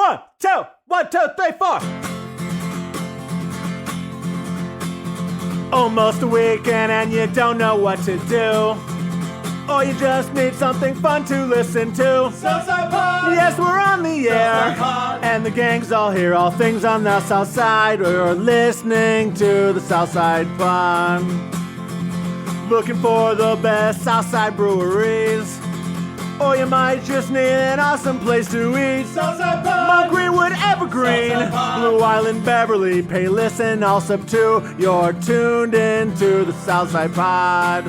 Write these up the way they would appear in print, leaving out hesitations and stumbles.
1, 2, 1, 2, 3, 4. Almost a weekend and you don't know what to do. Or you just need something fun to listen to. Southside Pod! Yes, we're on the air. And the gang's all here, all things on the South Side. We're listening to the Southside Pod. Looking for the best Southside breweries. Or you might just need an awesome place to eat. Southside Pod! Mount Greenwood, Evergreen, Blue Island, Beverly, Payless, and Allsup too. You're tuned into the Southside Pod.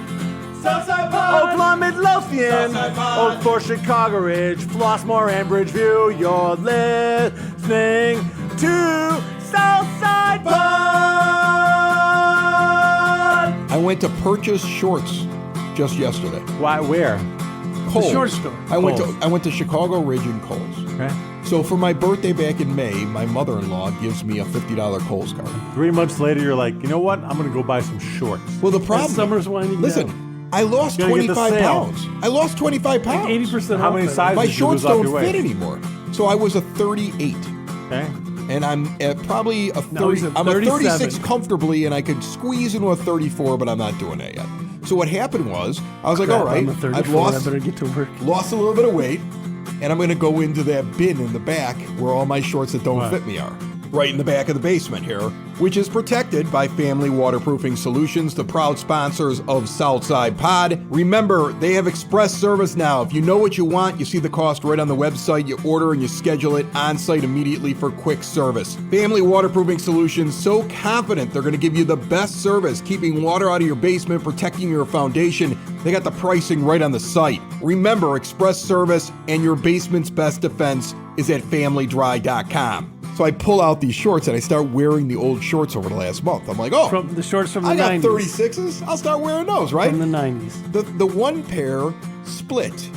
Southside Pod! Oakland, Midlothian, Southside Pod! Oak Forest, Chicago Ridge, Flossmoor, and Bridgeview. You're listening to Southside Pod. I went to purchase shorts just yesterday. Why? Where? Kohl's. The short store. I went to Chicago Ridge and Kohl's. Okay. So for my birthday back in May, my mother-in-law gives me a $50 Kohl's card. 3 months later, you're like, you know what? I'm going to go buy some shorts. Well, the problem. Summer's winding Listen, down. I lost You're gonna get the 25 sale. pounds. I lost 25 pounds. 80% How off many it. sizes My did you shorts lose off don't your fit waist? anymore. So I was a 38. Okay. And I'm at probably a 30. No, he's a I'm a 36 37. comfortably, and I could squeeze into a 34, but I'm not doing that yet. So what happened was, I was like, Crap, all right, I'm a 34. I've lost I better get to work. a little bit of weight, and I'm going to go into that bin in the back where all my shorts that don't Right. fit me are. Right in the back of the basement here, which is protected by Family Waterproofing Solutions, the proud sponsors of Southside Pod. Remember, they have express service now. If you know what you want, you see the cost right on the website, you order and you schedule it on site immediately for quick service. Family Waterproofing Solutions, so confident they're going to give you the best service, keeping water out of your basement, protecting your foundation. They got the pricing right on the site. Remember, express service and your basement's best defense is at familydry.com. So I pull out these shorts and I start wearing the old shorts over the last month. I'm like, oh, From the shorts from the I got 90s. 36s. I'll start wearing those, right? From the 90s. The one pair split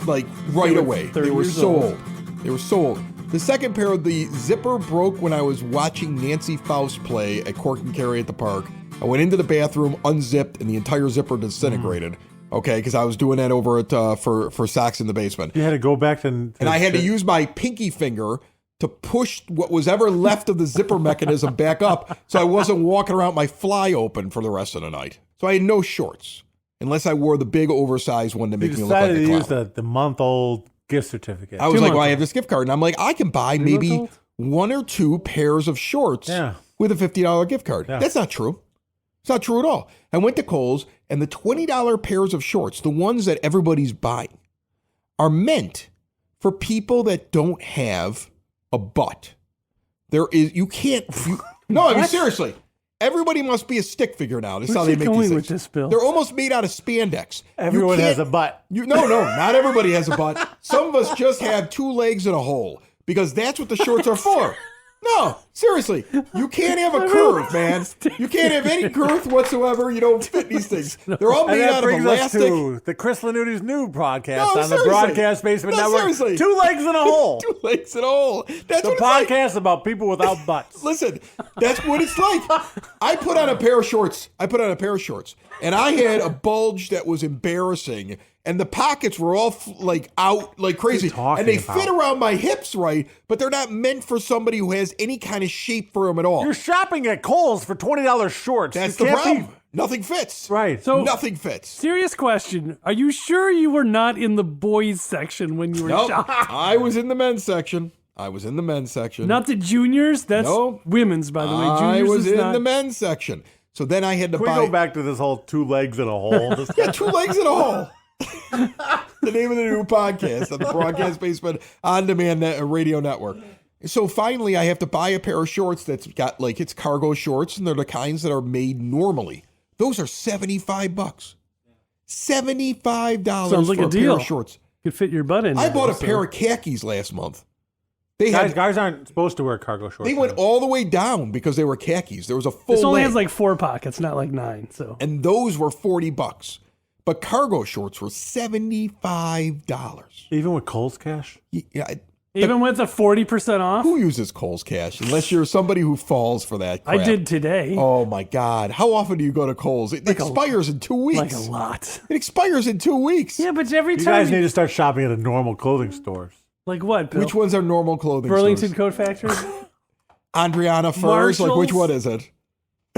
like right They were away. 30 They were years so old. old. They were so old. The second pair, the zipper broke when I was watching Nancy Faust play at Cork and Carry at the park. I went into the bathroom, unzipped, and the entire zipper disintegrated. Okay, because I was doing that over at for socks in the basement. You had to go back to And I had to use my pinky finger to push what was ever left of the zipper mechanism back up so I wasn't walking around with my fly open for the rest of the night. So I had no shorts unless I wore the big oversized one to make You me look like decided a to clown. use the month-old gift certificate. I was 2 like, months well, I old. have this gift card. And I'm like, I can buy 3 maybe months 1 or 2 pairs of shorts Yeah. with a $50 gift card. Yeah. That's not true. It's not true at all. I went to Kohl's, and the $20 pairs of shorts, the ones that everybody's buying, are meant for people that don't have a butt. No, I mean, seriously. Everybody must be a stick figure now. That's how Where's they it make going these with things. this, Bill? They're almost made out of spandex. Everyone has a butt. No, not everybody has a butt. Some of us just have 2 legs and a hole because that's what the shorts are for. No, seriously, you can't have a curve, man. You can't have any girth whatsoever. You don't fit these things. They're all And made that out of brings us elastic. to the Chris Lanutis new podcast No, on the seriously. Broadcast Basement No, Network. seriously. 2 legs and a hole. 2 legs and a hole. That's The what it's like. podcast about people without butts. Listen, that's what it's like. I put on a pair of shorts, and I had a bulge that was embarrassing, and the pockets were all out like crazy, talking and they about? fit around my hips right, but they're not meant for somebody who has any kind of shape for them at all. You're shopping at Kohl's for $20 shorts. That's You the can't problem. be- Nothing fits. Right. So- Nothing fits. Serious question. Are you sure you were not in the boys section when you were Nope. shopping? I was in the men's section. Not the juniors? That's No. women's, by the way. Juniors I was is in not. the men's section. So then I had to Can we buy. go back to this whole 2 legs and a hole? Yeah, 2 legs in a hole. The name of the new podcast on the Broadcast Basement On Demand Radio Network. So finally, I have to buy a pair of shorts that's got it's cargo shorts, and they're the kinds that are made normally. Those are $75. $75 Sounds like for a a pair deal. of shorts. Could fit your butt in. I there, bought a so- pair of khakis last month. They had guys aren't supposed to wear cargo shorts. they went all the way down because they were khakis. There was a full This only leg, has like 4 pockets, not like 9. So and those were $40. But cargo shorts were $75. Even with Kohl's cash? Yeah, even with a 40% off, who uses Kohl's cash unless you're somebody who falls for that I crap? did today. Oh my God! How often do you go to Kohl's? It expires in 2 weeks. Like a lot. It expires in 2 weeks. Yeah, but every You time guys need to start shopping at a normal clothing stores. Like what, Bill? Which ones are normal clothing Burlington stores? Coat Factory? Andriana Furs? Like, which one is it?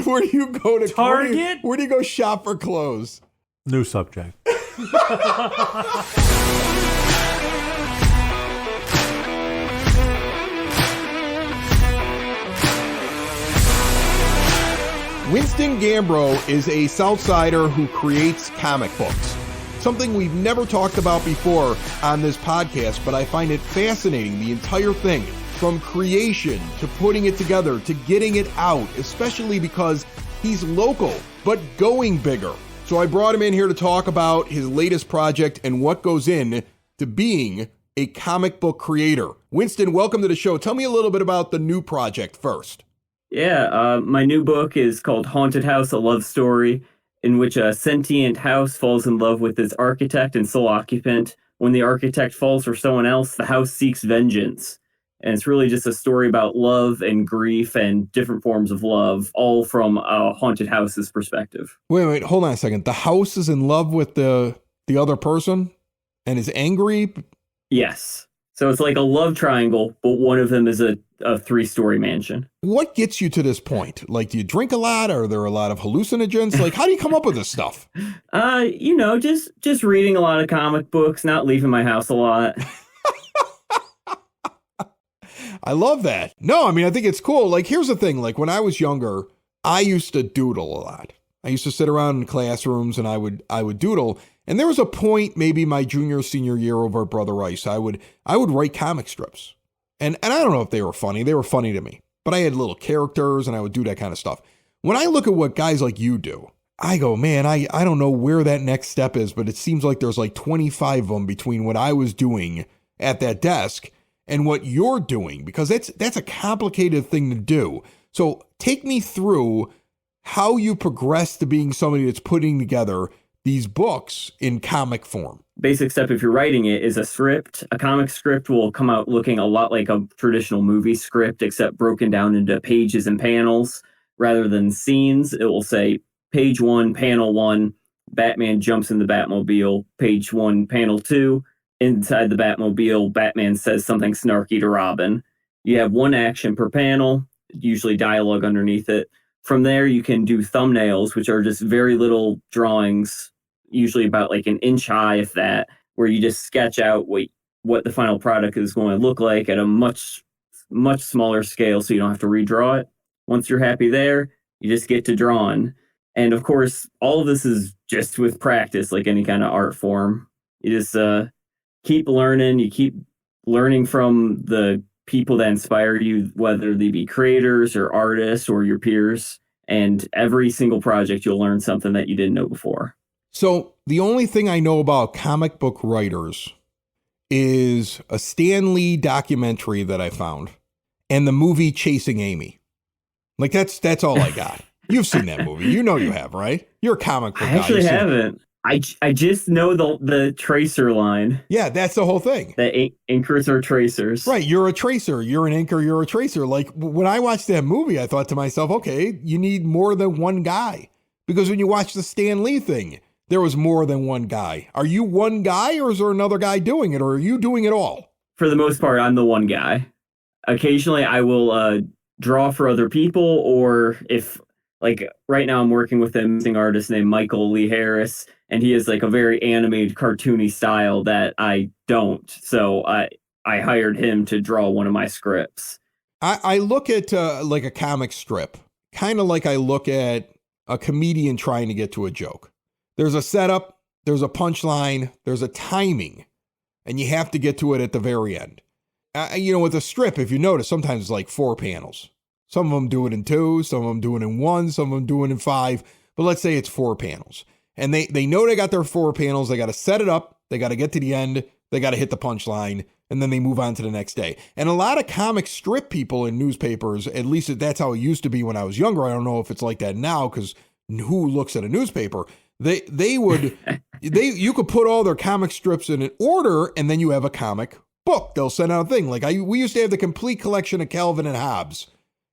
Where do you go to Target? Where do you go shop for clothes? New subject. Winston Gambro is a Southsider who creates comic books. Something we've never talked about before on this podcast, but I find it fascinating, the entire thing, from creation to putting it together to getting it out, especially because he's local, but going bigger. So I brought him in here to talk about his latest project and what goes in to being a comic book creator. Winston, welcome to the show. Tell me a little bit about the new project first. Yeah, my new book is called Haunted House, A Love Story, in which a sentient house falls in love with its architect and sole occupant. When the architect falls for someone else, the house seeks vengeance. And it's really just a story about love and grief and different forms of love, all from a haunted house's perspective. Wait, hold on a second. The house is in love with the other person and is angry? Yes. So it's like a love triangle, but one of them is a 3-story mansion. What gets you to this point? Like, do you drink a lot? Are there a lot of hallucinogens? Like, how do you come up with this stuff? Just reading a lot of comic books, not leaving my house a lot. I love that. No, I mean, I think it's cool. Like, here's the thing. Like, when I was younger, I used to doodle a lot. I used to sit around in classrooms and I would doodle. And there was a point, maybe my junior, senior year over at Brother Rice, I would write comic strips. And I don't know if they were funny. They were funny to me. But I had little characters and I would do that kind of stuff. When I look at what guys like you do, I go, man, I don't know where that next step is, but it seems like there's like 25 of them between what I was doing at that desk and what you're doing, because that's a complicated thing to do. So take me through how you progress to being somebody that's putting together these books in comic form. Basic step, if you're writing it, is a script. A comic script will come out looking a lot like a traditional movie script, except broken down into pages and panels rather than scenes. It will say page 1, panel 1, Batman jumps in the Batmobile. Page 1, panel 2, inside the Batmobile, Batman says something snarky to Robin. You have one action per panel, usually dialogue underneath it. From there, you can do thumbnails, which are just very little drawings, usually about like an inch high, if that, where you just sketch out what the final product is going to look like at a much, much smaller scale, so you don't have to redraw it. Once you're happy there, you just get to drawing. And of course, all of this is just with practice, like any kind of art form. You just keep learning. You keep learning from the people that inspire you, whether they be creators or artists or your peers. And every single project, you'll learn something that you didn't know before. So the only thing I know about comic book writers is a Stan Lee documentary that I found and the movie Chasing Amy. Like that's all I got. You've seen that movie. You know you have, right? You're a comic book guy. I actually haven't. I just know the tracer line. Yeah, that's the whole thing. The inkers are tracers. Right, you're a tracer. You're an inker. You're a tracer. Like when I watched that movie, I thought to myself, okay, you need more than one guy. Because when you watch the Stan Lee thing, there was more than one guy. Are you one guy or is there another guy doing it? Or are you doing it all? For the most part, I'm the one guy. Occasionally, I will draw for other people, or if, like, right now I'm working with an amazing artist named Michael Lee Harris, and he has like a very animated, cartoony style that I don't. So I hired him to draw one of my scripts. I look at like a comic strip, kind of like I look at a comedian trying to get to a joke. There's a setup, there's a punchline, there's a timing, and you have to get to it at the very end. With a strip, if you notice, sometimes it's like 4 panels. Some of them do it in 2, some of them do it in 1, some of them do it in 5, but let's say it's 4 panels. And they know they got their 4 panels, they got to set it up, they got to get to the end, they got to hit the punchline, and then they move on to the next day. And a lot of comic strip people in newspapers, at least that's how it used to be when I was younger. I don't know if it's like that now, because who looks at a newspaper? You could put all their comic strips in an order, and then you have a comic book. They'll send out a thing. Like we used to have the complete collection of Calvin and Hobbes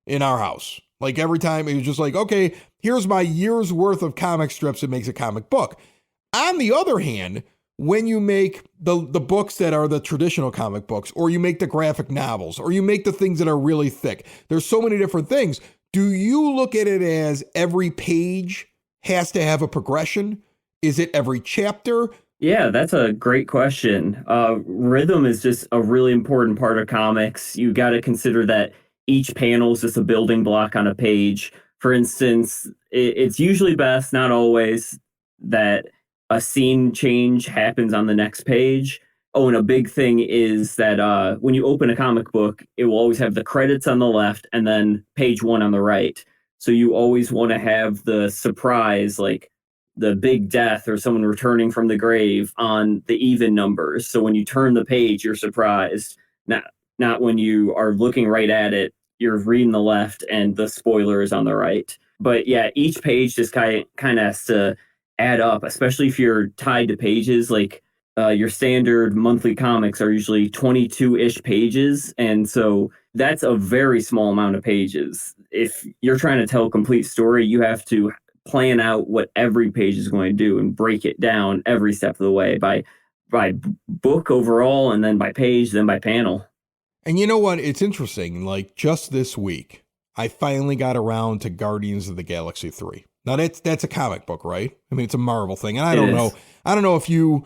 in our house. Like every time it was just like, okay, here's my year's worth of comic strips. It makes a comic book. On the other hand, when you make the books that are the traditional comic books, or you make the graphic novels, or you make the things that are really thick, there's so many different things. Do you look at it as every page has to have a progression? Is it every chapter? Yeah, that's a great question. Rhythm is just a really important part of comics. You got to consider that each panel is just a building block on a page. For instance, it's usually best, not always, that a scene change happens on the next page. Oh, and a big thing is that when you open a comic book, it will always have the credits on the left and then page one on the right. So you always want to have the surprise, like the big death or someone returning from the grave on the even numbers. So when you turn the page, you're surprised. Not when you are looking right at it, you're reading the left and the spoiler is on the right. But yeah, each page just kind of has to add up, especially if you're tied to pages. Like your standard monthly comics are usually 22-ish pages. And so that's a very small amount of pages. If you're trying to tell a complete story, you have to plan out what every page is going to do and break it down every step of the way by book overall, and then by page, then by panel. And you know what? It's interesting. Like just this week, I finally got around to Guardians of the Galaxy 3. Now that's a comic book, right? I mean, it's a Marvel thing. And I don't know if you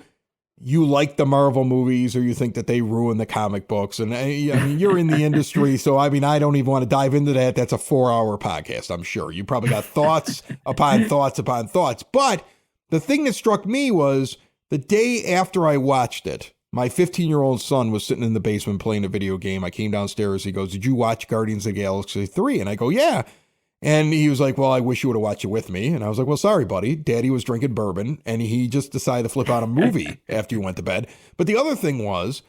like the Marvel movies or you think that they ruin the comic books. And I mean, you're in the industry. So, I mean, I don't even want to dive into that. That's a 4-hour podcast, I'm sure. You probably got thoughts upon thoughts upon thoughts. But the thing that struck me was the day after I watched it, my 15-year-old son was sitting in the basement playing a video game. I came downstairs. He goes, "Did you watch Guardians of the Galaxy 3? And I go, "Yeah." And he was like, "Well, I wish you would have watched it with me." And I was like, "Well, sorry, buddy. Daddy was drinking bourbon and he just decided to flip out a movie after you went to bed." But the other thing was,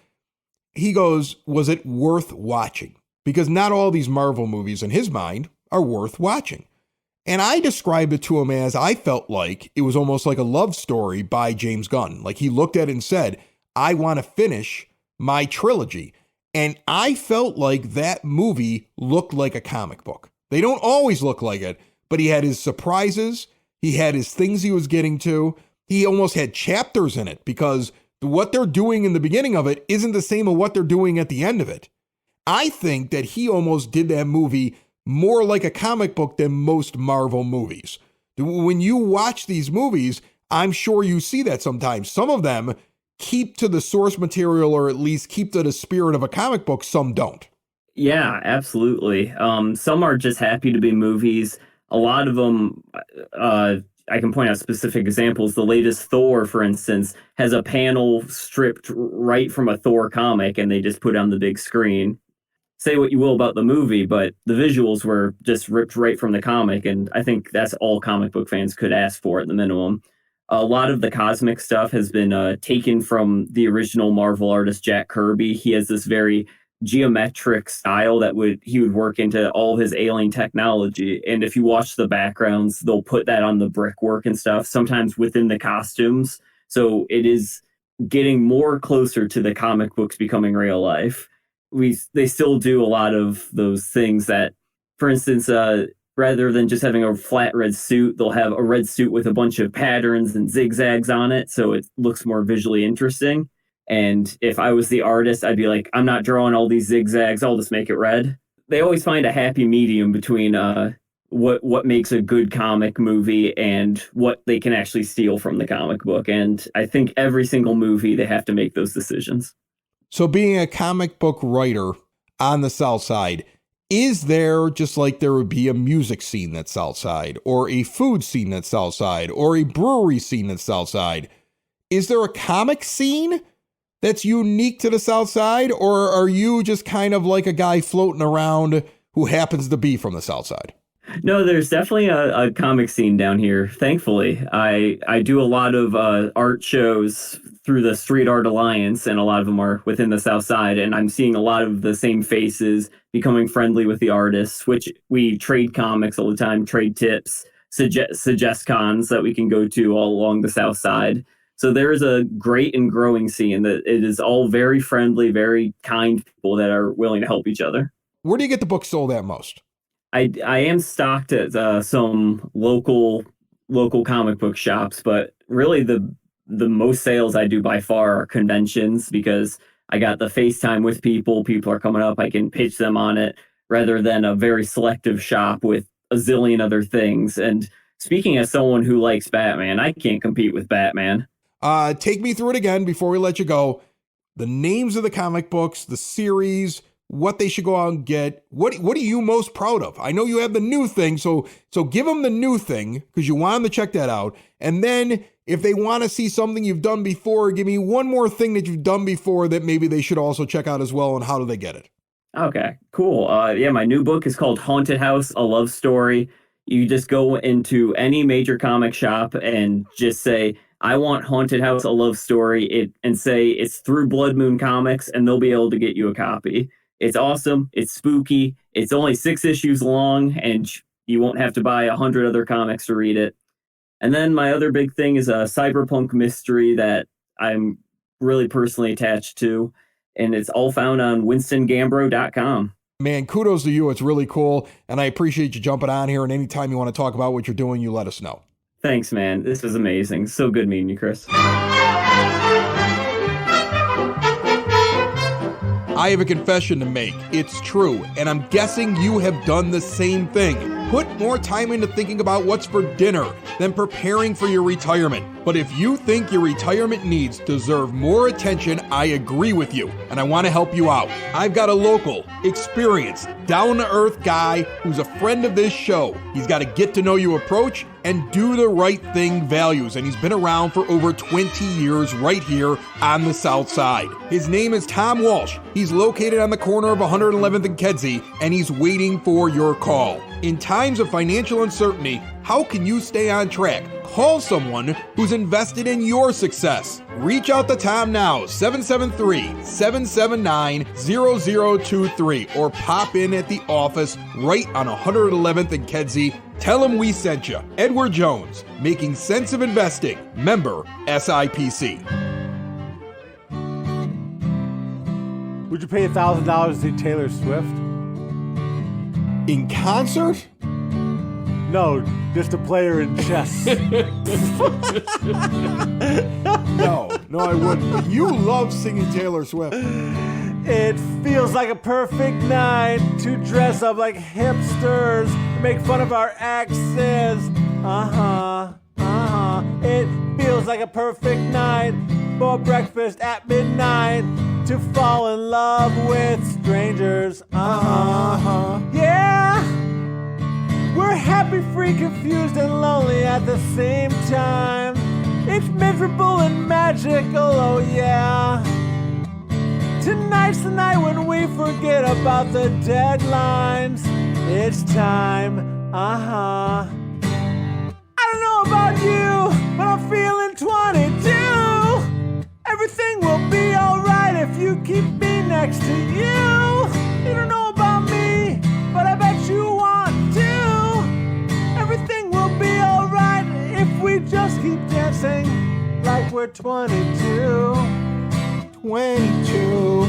he goes, "Was it worth watching?" Because not all these Marvel movies in his mind are worth watching. And I described it to him as I felt like it was almost like a love story by James Gunn. Like he looked at it and said, "I want to finish my trilogy." And I felt like that movie looked like a comic book. They don't always look like it, but he had his surprises. He had his things he was getting to. He almost had chapters in it because what they're doing in the beginning of it isn't the same as what they're doing at the end of it. I think that he almost did that movie more like a comic book than most Marvel movies. When you watch these movies, I'm sure you see that sometimes. Some of them keep to the source material or at least keep to the spirit of a comic book. Some don't. Yeah, absolutely. Some are just happy to be movies. A lot of them, I can point out specific examples. The latest Thor, for instance, has a panel stripped right from a Thor comic, and they just put it on the big screen. Say what you will about the movie, but the visuals were just ripped right from the comic, and I think that's all comic book fans could ask for at the minimum. A lot of the cosmic stuff has been taken from the original Marvel artist Jack Kirby. He has this very geometric style that he would work into all his alien technology. And if you watch the backgrounds, they'll put that on the brickwork and stuff, sometimes within the costumes. So it is getting more closer to the comic books becoming real life. They still do a lot of those things that, for instance, rather than just having a flat red suit, they'll have a red suit with a bunch of patterns and zigzags on it. So it looks more visually interesting. And if I was the artist, I'd be like, "I'm not drawing all these zigzags. I'll just make it red." They always find a happy medium between what makes a good comic movie and what they can actually steal from the comic book. And I think every single movie, they have to make those decisions. So being a comic book writer on the South Side, is there, just like there would be a music scene that's South Side, or a food scene that's South Side, or a brewery scene that's South Side, is there a comic scene that's unique to the South Side, or are you just kind of like a guy floating around who happens to be from the South Side? No, there's definitely a comic scene down here. Thankfully, I do a lot of art shows through the Street Art Alliance, and a lot of them are within the South Side. And I'm seeing a lot of the same faces becoming friendly with the artists, which we trade comics all the time, trade tips, suggest cons that we can go to all along the South Side. So there is a great and growing scene that it is all very friendly, very kind people that are willing to help each other. Where do you get the books sold at most? I am stocked at some local comic book shops, but really the the most sales I do by far are conventions, because I got the FaceTime with people. People are coming up. I can pitch them on it rather than a very selective shop with a zillion other things. And speaking as someone who likes Batman, I can't compete with Batman. Take me through it again before we let you go. The names of the comic books, the series, what they should go out and get. What are you most proud of? I know you have the new thing, so give them the new thing because you want them to check that out. And then if they want to see something you've done before, give me one more thing that you've done before that maybe they should also check out as well, and how do they get it? Okay, cool. My new book is called Haunted House, A Love Story. You just go into any major comic shop and just say, I want Haunted House, A Love Story, and say it's through Blood Moon Comics, and they'll be able to get you a copy. It's awesome. It's spooky. It's only 6 issues long, and you won't have to buy 100 other comics to read it. And then my other big thing is a cyberpunk mystery that I'm really personally attached to, and it's all found on winstongambro.com. Man, kudos to you. It's really cool, and I appreciate you jumping on here, and anytime you want to talk about what you're doing, you let us know. Thanks, man. This was amazing. So good meeting you, Chris. I have a confession to make. It's true, and I'm guessing you have done the same thing. Put more time into thinking about what's for dinner than preparing for your retirement. But if you think your retirement needs deserve more attention, I agree with you, and I want to help you out. I've got a local, experienced, down-to-earth guy who's a friend of this show. He's got a get-to-know-you approach and do the right thing values, and he's been around for over 20 years right here on the South Side. His name is Tom Walsh. He's located on the corner of 111th and Kedzie, and he's waiting for your call. In times of financial uncertainty, how can you stay on track? Call someone who's invested in your success. Reach out to Tom now, 773-779-0023, or pop in at the office right on 111th and Kedzie. Tell him we sent you. Edward Jones, Making Sense of Investing, member SIPC. Would you pay $1,000 to see Taylor Swift? In concert? No, just to play her in chess. No, I wouldn't. But you love singing Taylor Swift. It feels like a perfect night to dress up like hipsters, make fun of our exes. It feels like a perfect night for breakfast at midnight to fall in love with strangers. Yeah, we're happy, free, confused, and lonely at the same time. It's miserable and magical, oh yeah. Tonight's the night when we forget about the deadlines. It's time, I don't know about you, but I'm feeling 22. Everything will be alright if you keep me next to you. You don't know about me, but I bet you want to. Everything will be alright if we just keep dancing like we're 22. 22.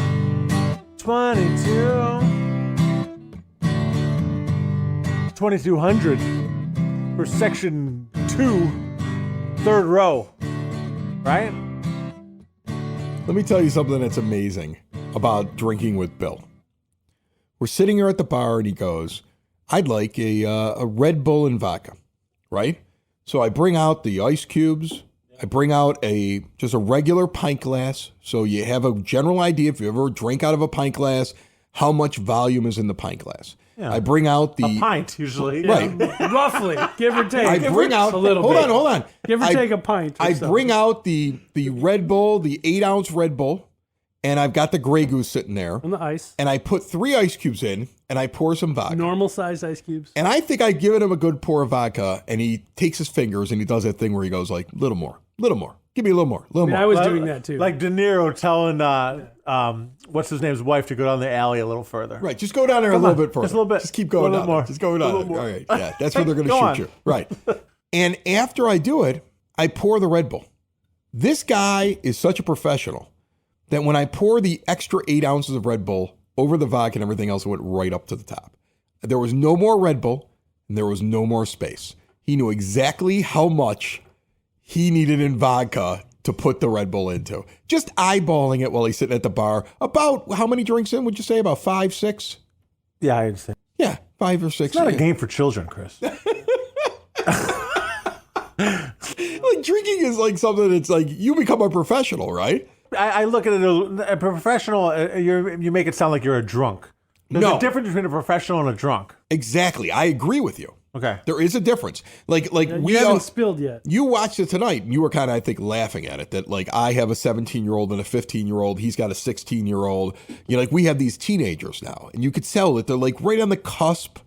2200 for section 2, third row, right? Let me tell you something that's amazing about drinking with Bill. We're sitting here at the bar and he goes, I'd like a Red Bull and vodka, right? So I bring out the ice cubes. I bring out just a regular pint glass. So you have a general idea, if you ever drink out of a pint glass, how much volume is in the pint glass. Yeah. I bring out the... A pint, usually. Right. Roughly, give or take. I bring out... A little hold bit. on. Give or take a pint. I bring out the Red Bull, the 8-ounce Red Bull, and I've got the Grey Goose sitting there. On the ice. And I put 3 ice cubes in, and I pour some vodka. Normal size ice cubes. And I think I give him a good pour of vodka, and he takes his fingers, and he does that thing where he goes like, little more. Give me a little more, more. I was doing that too. Like De Niro telling what's his name's wife to go down the alley a little further. Right, just go down there a little bit further. Just a little bit. Just keep going down more. Just go down there. All right, yeah, that's where they're going to Go shoot on. you. Right. And after I do it, I pour the Red Bull. This guy is such a professional that when I pour the extra 8 ounces of Red Bull over the vodka and everything else, it went right up to the top. There was no more Red Bull, and there was no more space. He knew exactly how much he needed in vodka to put the Red Bull into. Just eyeballing it while he's sitting at the bar. About how many drinks in, would you say? About 5, 6? Yeah, I'd say. Yeah, 5 or 6. It's not a game for children, Chris. Like drinking is like something that's like you become a professional, right? I look at it a professional. You make it sound like you're a drunk. There's a difference between a professional and a drunk. Exactly. I agree with you. Okay. There is a difference. Like we haven't spilled yet. You watched it tonight and you were kind of, I think, laughing at it that like I have a 17-year-old and a 15-year-old. He's got a 16-year-old. Like we have these teenagers now and you could tell that they're like right on the cusp.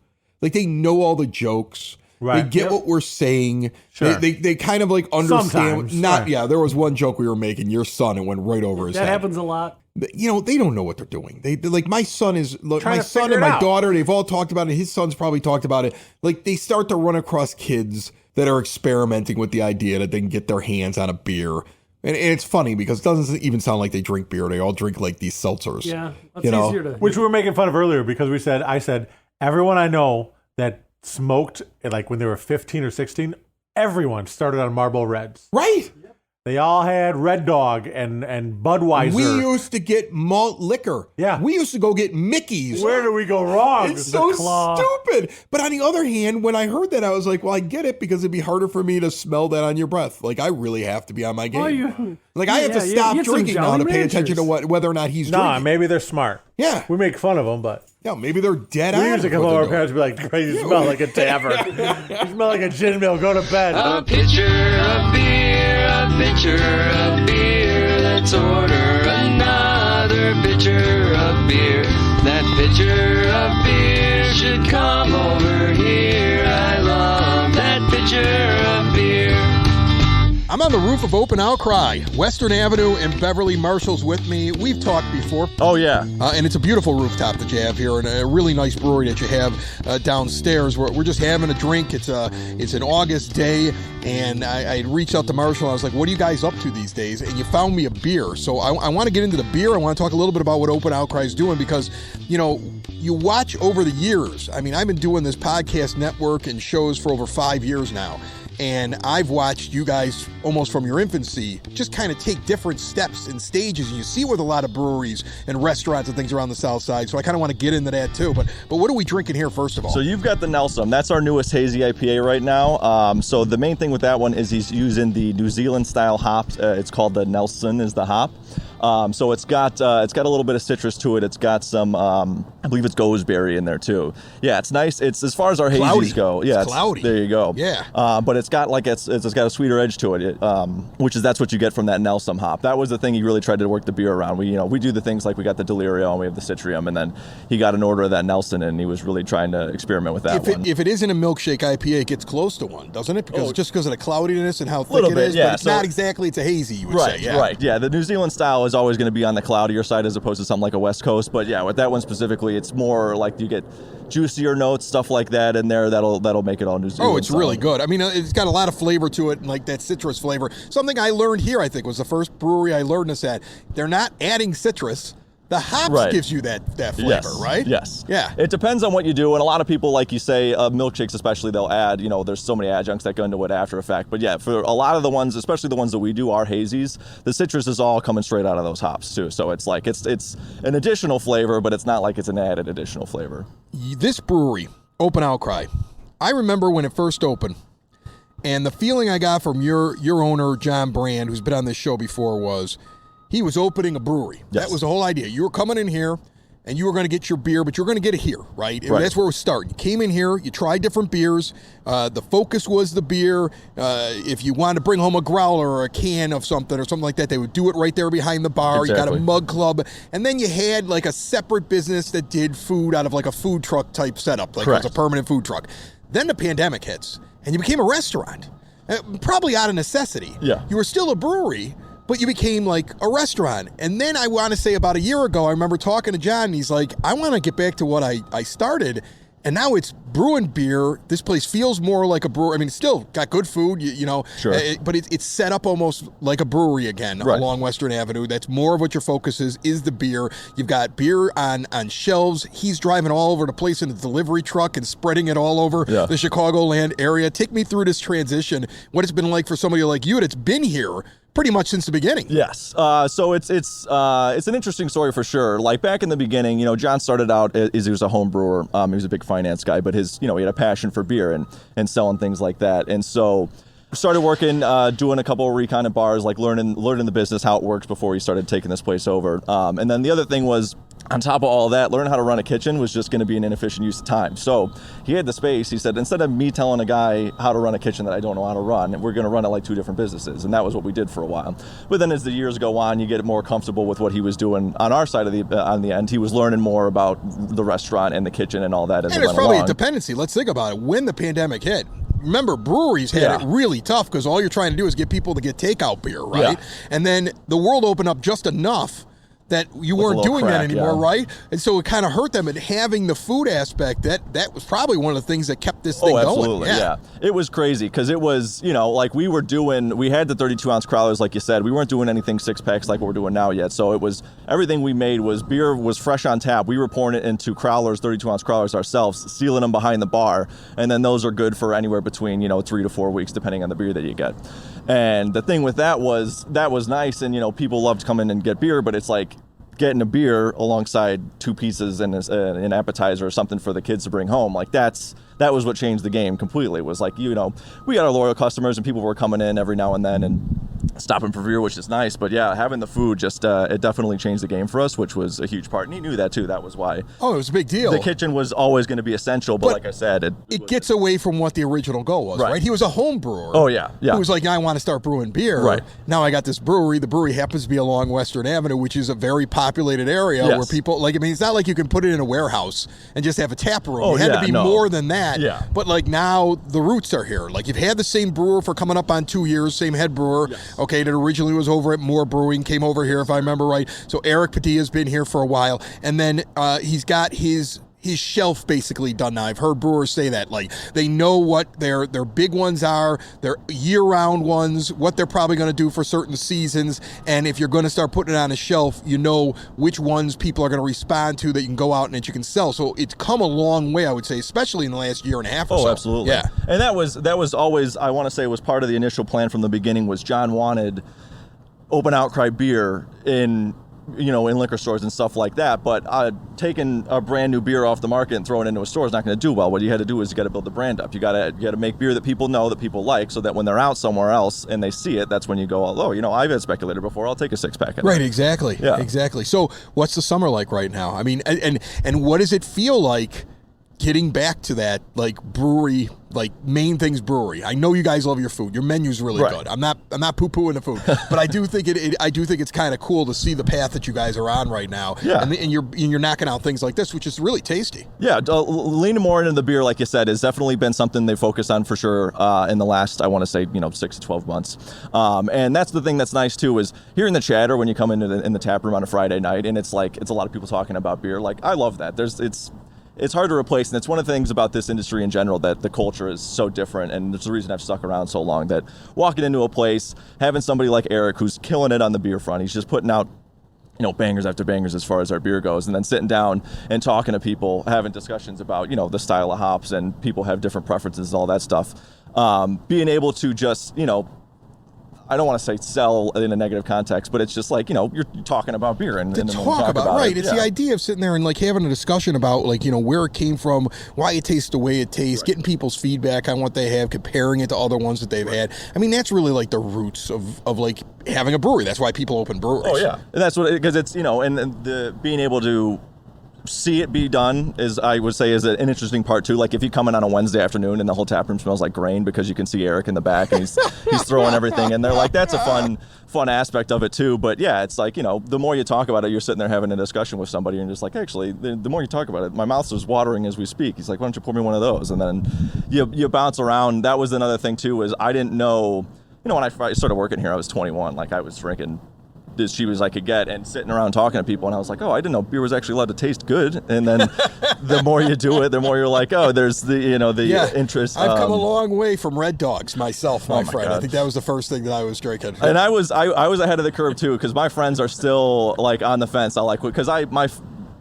Like they know all the jokes. Right. They get what we're saying. Sure. They kind of like understand. Sometimes, Yeah, there was one joke we were making, your son, it went right over his head. That happens a lot. They don't know what they're doing. They're like my son and figure my it out. daughter, they've all talked about it. His son's probably talked about it. Like they start to run across kids that are experimenting with the idea that they can get their hands on a beer. And it's funny because it doesn't even sound like they drink beer. They all drink like these seltzers. Yeah, that's easier to... Which we were making fun of earlier because I said, everyone I know that smoked like when they were 15 or 16, everyone started on Marlboro Reds. Right. They all had Red Dog and Budweiser. We used to get malt liquor. Yeah. We used to go get Mickey's. Where do we go wrong? It's so stupid. But on the other hand, when I heard that, I was like, well, I get it because it'd be harder for me to smell that on your breath. Like, I really have to be on my game. I have to stop drinking now to pay attention to whether or not he's drinking. Maybe they're smart. Yeah. We make fun of them, but... Yeah, maybe they're dead on. We used to come over our parents and be like, you smell like a tavern. You smell like a gin mill. Go to bed. A pitcher of beer, a pitcher of beer. Let's order another pitcher of beer. That pitcher of beer should come over here. I love that pitcher of beer. I'm on the roof of Open Outcry, Western Avenue and Beverly. Marshall's with me. We've talked before. Oh, yeah. And it's a beautiful rooftop that you have here and a really nice brewery that you have downstairs. We're just having a drink. It's an August day, and I reached out to Marshall. I was like, what are you guys up to these days? And you found me a beer. So I want to get into the beer. I want to talk a little bit about what Open Outcry is doing because, you watch over the years. I mean, I've been doing this podcast network and shows for over 5 years now. And I've watched you guys almost from your infancy just kind of take different steps and stages. And you see with a lot of breweries and restaurants and things around the South Side. So I kind of want to get into that too. But what are we drinking here first of all? So you've got the Nelson. That's our newest hazy IPA right now. So the main thing with that one is he's using the New Zealand style hops. It's called the Nelson is the hop. So it's got a little bit of citrus to it. It's got some, I believe it's gooseberry in there too. Yeah, it's nice. It's as far as our hazies go. Yeah, it's cloudy. There you go. Yeah. But it's got it's got a sweeter edge to it. That's what you get from that Nelson hop. That was the thing he really tried to work the beer around. We do the things like we got the Delirio and we have the Citrium, and then he got an order of that Nelson and he was really trying to experiment with that one. If it isn't a milkshake IPA, it gets close to one, doesn't it? Just because of the cloudiness and how thick it is. Yeah, but it's not exactly. It's a hazy, you would say. Yeah. Right. Yeah. The New Zealand style is always going to be on the cloudier side as opposed to something like a West Coast. But yeah, with that one specifically, it's more like you get juicier notes, stuff like that in there. That'll make it all New Zealand. Oh, it's really good. I mean, it's got a lot of flavor to it, like that citrus flavor. Something I learned here, I think, was the first brewery I learned this at. They're not adding citrus. The hops gives you that flavor, yes. right? Yes. Yeah. It depends on what you do, and a lot of people, like you say, milkshakes especially, they'll add, there's so many adjuncts that go into it after effect. But yeah, for a lot of the ones, especially the ones that we do, our hazies, the citrus is all coming straight out of those hops too. So it's like it's an additional flavor, but it's not like it's an added additional flavor. This brewery, Open Outcry, I remember when it first opened, and the feeling I got from your owner, John Brand, who's been on this show before, was he was opening a brewery. Yes. That was the whole idea. You were coming in here, and you were going to get your beer, but you were going to get it here, right? That's where we start. You came in here, you tried different beers. The focus was the beer. If you wanted to bring home a growler or a can of something or something like that, they would do it right there behind the bar. Exactly. You got a mug club. And then you had like a separate business that did food out of like a food truck type setup. Like Correct. it was a permanent food truck. Then the pandemic hits, and you became a restaurant. Probably out of necessity. Yeah. You were still a brewery, but you became like a restaurant. And then I want to say about a year ago, I remember talking to John, and he's like, I want to get back to what I started. And now it's brewing beer. This place feels more like a brewery. I mean, it's still got good food, Sure. But it's set up almost like a brewery again along Western Avenue. That's more of what your focus is the beer. You've got beer on shelves. He's driving all over the place in a delivery truck and spreading it all over the Chicagoland area. Take me through this transition, what it's been like for somebody like you that's been here pretty much since the beginning. Yes. So it's an interesting story for sure. Like back in the beginning, John started out as he was a home brewer. He was a big finance guy, but he had a passion for beer and selling things like that. And so started working, doing a couple of recon at bars, like learning the business, how it works before he started taking this place over. And then the other thing was, on top of all that, learning how to run a kitchen was just going to be an inefficient use of time. So he had the space. He said, instead of me telling a guy how to run a kitchen that I don't know how to run, we're going to run it like two different businesses. And that was what we did for a while. But then as the years go on, you get more comfortable with what he was doing on our side of on the end. He was learning more about the restaurant and the kitchen and all that as it went along. And it's probably a dependency. Let's think about it. When the pandemic hit, remember, breweries had it really tough because all you're trying to do is get people to get takeout beer, right? Yeah. And then the world opened up just enough that you weren't doing that anymore, right? And so it kind of hurt them. And having the food aspect, that was probably one of the things that kept this thing going. Absolutely, yeah. It was crazy because it was, like we had the 32-ounce crowlers, like you said. We weren't doing anything six-packs like what we're doing now yet. So it was, everything we made was beer was fresh on tap. We were pouring it into crowlers, 32-ounce crowlers ourselves, sealing them behind the bar. And then those are good for anywhere between, 3 to 4 weeks, depending on the beer that you get. And the thing with that was nice. And, people loved to come in and get beer, but it's like, getting a beer alongside two pizzas and an appetizer or something for the kids to bring home, like that was what changed the game completely. It was like, we got our loyal customers and people were coming in every now and then and stopping for beer, which is nice. But yeah, having the food just it definitely changed the game for us, which was a huge part. And he knew that too. That was why. Oh, it was a big deal. The kitchen was always going to be essential, but like I said, it gets away from what the original goal was, right? He was a home brewer. Oh yeah. He was like, I want to start brewing beer. Right. Now I got this brewery. The brewery happens to be along Western Avenue, which is a very populated area where people it's not like you can put it in a warehouse and just have a tap room. It had to be more than that. Yeah. But like now the roots are here. Like you've had the same brewer for coming up on 2 years, same head brewer. Yes. Okay, that originally was over at Moore Brewing, came over here if I remember right. So Eric Padilla's been here for a while, and then he's got his shelf basically done now. I've heard brewers say that. Like, they know what their big ones are, their year-round ones, what they're probably going to do for certain seasons, and if you're going to start putting it on a shelf, you know which ones people are going to respond to that you can go out and that you can sell. So it's come a long way, I would say, especially in the last year and a half or so. Oh, absolutely. Yeah. And that was always, I want to say, was part of the initial plan from the beginning, was John wanted Open Outcry beer in liquor stores and stuff like that, but taking a brand new beer off the market and throwing it into a store is not going to do well. What you had to do is you got to build the brand up. You got to make beer that people know, that people like, so that when they're out somewhere else and they see it, that's when you go, I've had Speculator before, I'll take a 6-pack. Right, exactly. Yeah. Exactly. So what's the summer like right now? I mean, and what does it feel like getting back to that, like, brewery, like Main Things Brewery? I know you guys love your food. Your menu's really good. I'm not poo-pooing the food, but I do think it's kind of cool to see the path that you guys are on right now. Yeah. And you're knocking out things like this, which is really tasty. Yeah, leaning more into the beer, like you said, has definitely been something they focused on for sure in the last, I want to say, 6 to 12 months. And that's the thing that's nice too, is hearing the chatter when you come into in the tap room on a Friday night, and it's a lot of people talking about beer. Like, I love that. It's hard to replace, and it's one of the things about this industry in general, that the culture is so different, and there's a reason I've stuck around so long, that walking into a place, having somebody like Eric who's killing it on the beer front, he's just putting out bangers after bangers as far as our beer goes, and then sitting down and talking to people, having discussions about the style of hops, and people have different preferences and all that stuff. Being able to just I don't want to say sell in a negative context, but it's just like, you're talking about beer and to talk about right. It's the idea of sitting there and like having a discussion about like, where it came from, why it tastes the way it tastes, getting people's feedback on what they have, comparing it to other ones that they've had. I mean, that's really like the roots of like having a brewery. That's why people open breweries. Oh yeah. And that's what, because it's, and the being able to see it be done is, I would say, is an interesting part too. Like if you come in on a Wednesday afternoon and the whole tap room smells like grain because you can see Eric in the back and he's throwing everything in there, like that's a fun aspect of it too. But yeah, it's like, the more you talk about it, you're sitting there having a discussion with somebody and just like, actually, the more you talk about it, my mouth is watering as we speak. He's like, why don't you pour me one of those? And then you bounce around. That was another thing too, is I didn't know, when I started working here, I was 21, like I was drinking as cheap as I could get and sitting around talking to people, and I was like, I didn't know beer was actually allowed to taste good. And then the more you do it, the more you're like, there's the interest. I've come a long way from Red Dogs myself, my friend. God. I think that was the first thing that I was drinking. And I was ahead of the curve too, because my friends are still like on the fence. Because my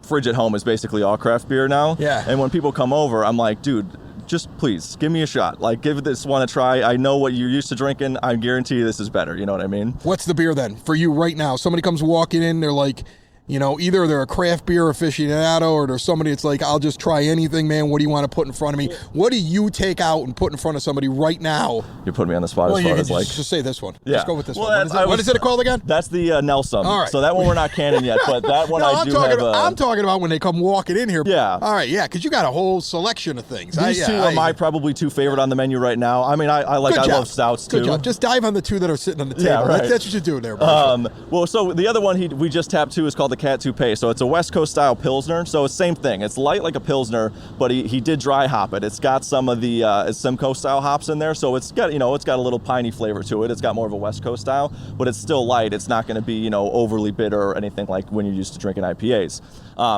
fridge at home is basically all craft beer now. Yeah. And when people come over, I'm like, dude, just please give me a shot. Like, give this one a try. I know what you're used to drinking. I guarantee you this is better. You know what I mean? What's the beer then for you right now? Somebody comes walking in, they're like, you know, either they're a craft beer aficionado or there's somebody that's like, I'll just try anything, man. What do you want to put in front of me? What do you take out and put in front of somebody right now? You're putting me on the spot as far as like... Just say this one. Yeah. Just go with this one. What is it called again? That's the Nelson. All right. So that one we're not canning yet, but that one I'm talking about when they come walking in here. Yeah. All right, yeah, because you got a whole selection of things. These two are my probably two favorite on the menu right now. I mean, I love stouts too. Good job. Just dive on the two that are sitting on the table. Yeah, right. That's what you're doing there, bro. Well, so the other one we just tapped too is called the Cat Toupee. So it's a West Coast style Pilsner. So it's same thing. It's light like a Pilsner, but he did dry hop it. It's got some of the Simcoe style hops in there. So it's got a little piney flavor to it. It's got more of a West Coast style, but it's still light. It's not going to be, overly bitter or anything like when you're used to drinking IPAs.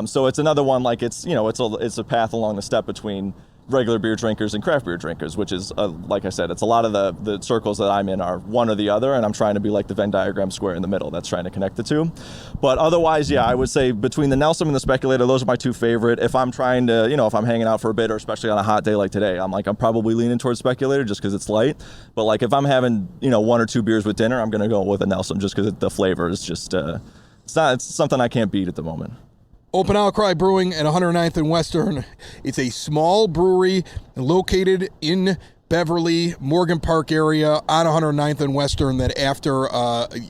So it's another one like it's a path along the step between regular beer drinkers and craft beer drinkers, which is, like I said, it's a lot of the circles that I'm in are one or the other, and I'm trying to be like the Venn diagram square in the middle that's trying to connect the two. But otherwise, yeah, I would say between the Nelson and the Speculator, those are my two favorite. If I'm trying to, if I'm hanging out for a bit, or especially on a hot day like today, I'm probably leaning towards Speculator just because it's light. But like if I'm having, one or two beers with dinner, I'm going to go with a Nelson just because the flavor is just, it's something I can't beat at the moment. Open Outcry Brewing at 109th and Western. It's a small brewery located in Beverly, Morgan Park area on 109th and Western that after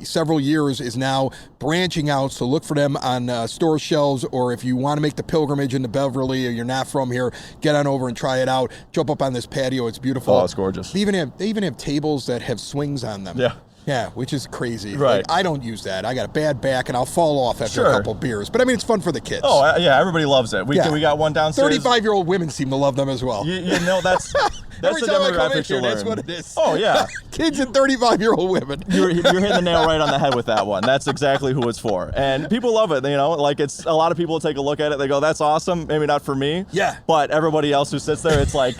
several years is now branching out. So look for them on store shelves, or if you want to make the pilgrimage into Beverly or you're not from here, get on over and try it out. Jump up on this patio. It's beautiful. Oh, it's gorgeous. They even have tables that have swings on them. Yeah. Yeah, which is crazy. Right. Like, I don't use that. I got a bad back, and I'll fall off after a couple beers. But, I mean, it's fun for the kids. Oh, yeah, everybody loves it. We got one downstairs. 35-year-old women seem to love them as well. That's Every the time I come in demographic here, you that's learn. what it is. Oh, yeah. Kids and 35-year-old women. You're hitting the nail right on the head with that one. That's exactly who it's for. And people love it, like it's a lot of people take a look at it, they go, that's awesome, maybe not for me. Yeah. But everybody else who sits there, it's like,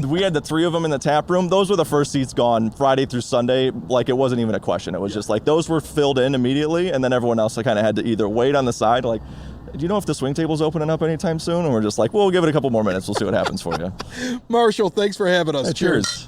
we had the three of them in the tap room. Those were the first seats gone Friday through Sunday. Like, it wasn't even a question. It was just like, those were filled in immediately, and then everyone else kind of had to either wait on the side, like, do you know if the swing table's opening up anytime soon? And we're just like, well, we'll give it a couple more minutes. We'll see what happens for you. Marshall, thanks for having us. Hey, cheers.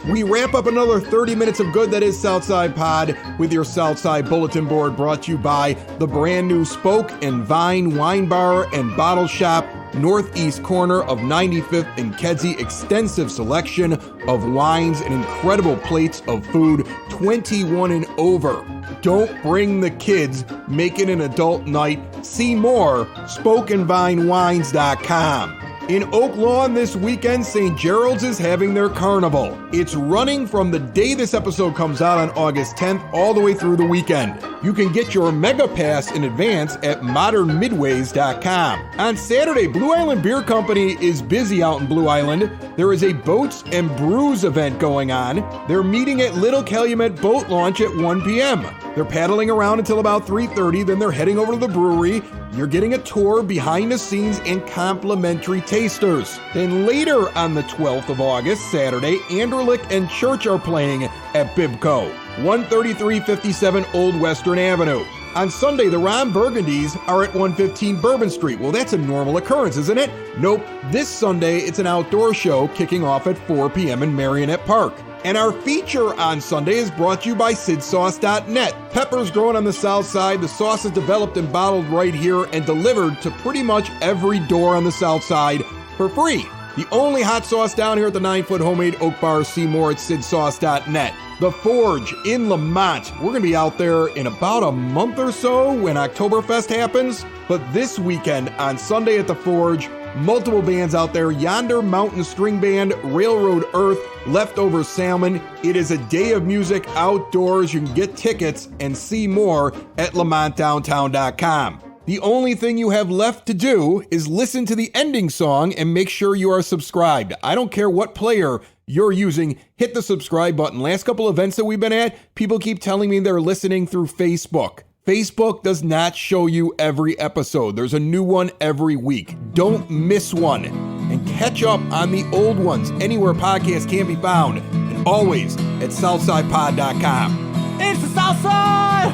We wrap up another 30 minutes of good that is Southside Pod with your Southside Bulletin Board, brought to you by the brand new Spoke and Vine Wine Bar and Bottle Shop, northeast corner of 95th and Kedzie. Extensive selection of wines and incredible plates of food, 21 and over. Don't bring the kids, make it an adult night. See more, spokeandvinewines.com. In Oak Lawn this weekend, St. Gerald's is having their carnival. It's running from the day this episode comes out on August 10th all the way through the weekend. You can get your Mega Pass in advance at modernmidways.com. On Saturday, Blue Island Beer Company is busy out in Blue Island. There is a Boats and Brews event going on. They're meeting at Little Calumet Boat Launch at 1 p.m. They're paddling around until about 3:30, then they're heading over to the brewery. You're getting a tour behind the scenes and complimentary tasters. Then later on the 12th of August, Saturday, Anderlich and Church are playing at Bibco, 13357 Old Western Avenue. On Sunday, the Ron Burgundies are at 115 Bourbon Street. Well, that's a normal occurrence, isn't it? Nope. This Sunday, it's an outdoor show kicking off at 4 p.m. in Marionette Park. And our feature on Sunday is brought to you by SidSauce.net. Peppers grown on the south side. The sauce is developed and bottled right here and delivered to pretty much every door on the south side for free. The only hot sauce down here at the 9-foot homemade oak bar. See more at SidSauce.net. The Forge in Lamont. We're going to be out there in about a month or so when Oktoberfest happens. But this weekend on Sunday at the Forge, multiple bands out there: Yonder Mountain String Band, Railroad Earth, Leftover Salmon. It is a day of music outdoors. You can get tickets and see more at lamontdowntown.com. The only thing you have left to do is listen to the ending song and make sure you are subscribed. I don't care what player you're using, hit the subscribe button. Last couple events that we've been at, people keep telling me they're listening through Facebook. Facebook does not show you every episode. There's a new one every week. Don't miss one. And catch up on the old ones anywhere podcasts can be found. And always at SouthsidePod.com. It's the Southside!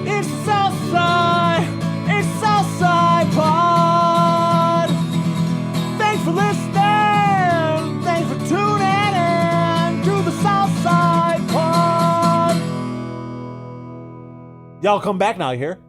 It's the Southside! Y'all come back now, you hear?